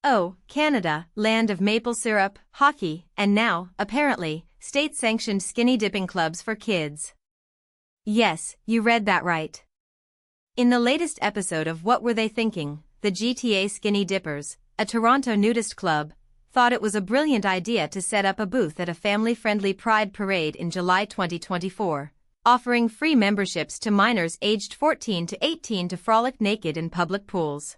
Oh, Canada, land of maple syrup, hockey, and now, apparently, state-sanctioned skinny dipping clubs for kids. Yes, you read that right. In the latest episode of What Were They Thinking?, the GTA Skinny Dippers, a Toronto nudist club, thought it was a brilliant idea to set up a booth at a family-friendly Pride parade in July 2024, offering free memberships to minors aged 14 to 18 to frolic naked in public pools.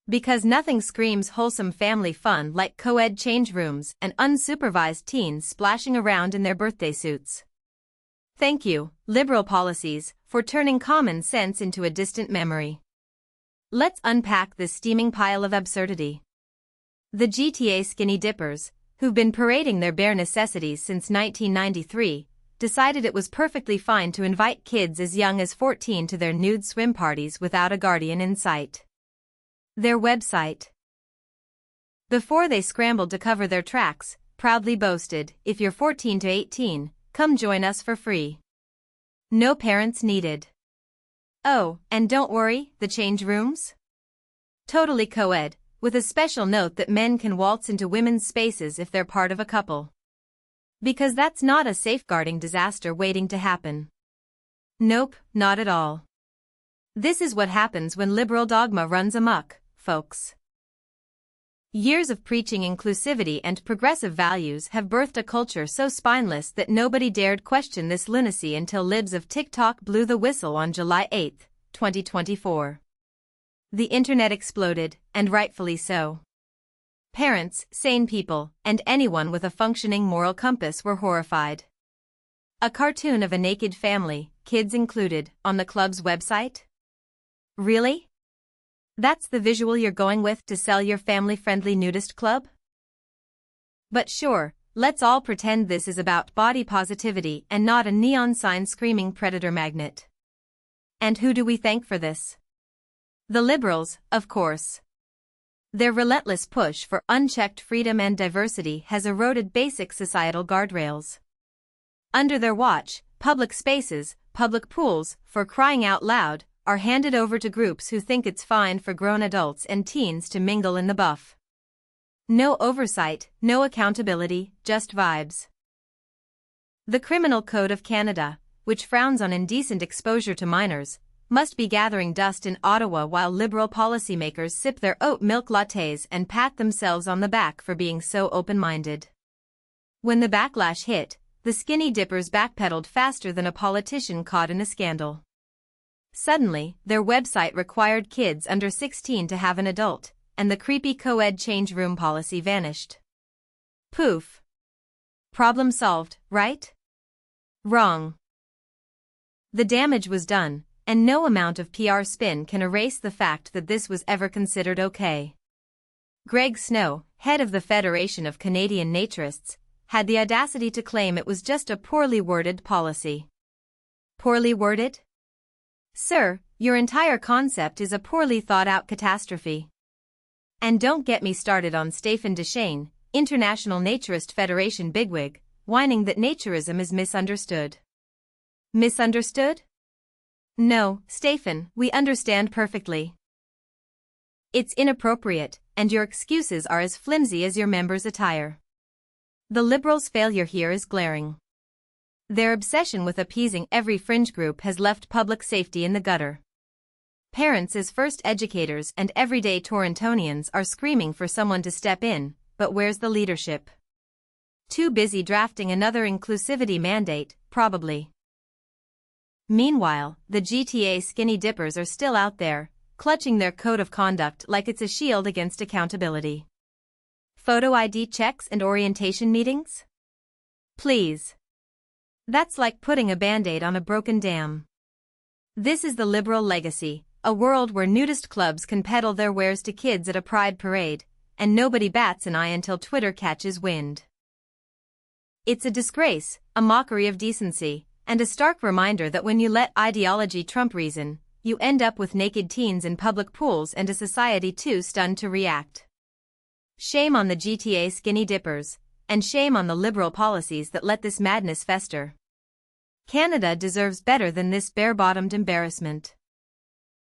Because nothing screams wholesome family fun like co-ed change rooms and unsupervised teens splashing around in their birthday suits. Thank you, liberal policies, for turning common sense into a distant memory. Let's unpack this steaming pile of absurdity. The GTA Skinny Dippers, who've been parading their bare necessities since 1993, decided it was perfectly fine to invite kids as young as 14 to their nude swim parties without a guardian in sight. Their website, before they scrambled to cover their tracks, proudly boasted, "If you're 14 to 18, come join us for free. No parents needed." Oh, and don't worry, the change rooms? Totally co-ed, with a special note that men can waltz into women's spaces if they're part of a couple. Because that's not a safeguarding disaster waiting to happen. Nope, not at all. This is what happens when liberal dogma runs amok, folks. Years of preaching inclusivity and progressive values have birthed a culture so spineless that nobody dared question this lunacy until libs of TikTok blew the whistle on July 8, 2024. The internet exploded, and rightfully so. Parents, sane people, and anyone with a functioning moral compass were horrified. A cartoon of a naked family, kids included, on the club's website? Really? That's the visual you're going with to sell your family-friendly nudist club? But sure, let's all pretend this is about body positivity and not a neon sign screaming predator magnet. And who do we thank for this? The liberals, of course. Their relentless push for unchecked freedom and diversity has eroded basic societal guardrails. Under their watch, public spaces, public pools, for crying out loud, are handed over to groups who think it's fine for grown adults and teens to mingle in the buff. No oversight, no accountability, just vibes. The Criminal Code of Canada, which frowns on indecent exposure to minors, must be gathering dust in Ottawa while liberal policymakers sip their oat milk lattes and pat themselves on the back for being so open-minded. When the backlash hit, the skinny dippers backpedaled faster than a politician caught in a scandal. Suddenly, their website required kids under 16 to have an adult, and the creepy co-ed change room policy vanished. Poof. Problem solved, right? Wrong. The damage was done, and no amount of PR spin can erase the fact that this was ever considered okay. Greg Snow, head of the Federation of Canadian Naturists, had the audacity to claim it was just a poorly worded policy. Poorly worded? Sir, your entire concept is a poorly thought-out catastrophe. And don't get me started on Stephen Deschênes, International Naturist Federation bigwig, whining that naturism is misunderstood. Misunderstood? No, Stephen, we understand perfectly. It's inappropriate, and your excuses are as flimsy as your members' attire. The Liberals' failure here is glaring. Their obsession with appeasing every fringe group has left public safety in the gutter. Parents as first educators and everyday Torontonians are screaming for someone to step in, but where's the leadership? Too busy drafting another inclusivity mandate, probably. Meanwhile, the GTA Skinny Dippers are still out there, clutching their code of conduct like it's a shield against accountability. Photo ID checks and orientation meetings? Please. That's like putting a band-aid on a broken dam. This is the liberal legacy, a world where nudist clubs can peddle their wares to kids at a pride parade, and nobody bats an eye until Twitter catches wind. It's a disgrace, a mockery of decency, and a stark reminder that when you let ideology trump reason, you end up with naked teens in public pools and a society too stunned to react. Shame on the GTA Skinny Dippers, and shame on the liberal policies that let this madness fester. Canada deserves better than this bare-bottomed embarrassment.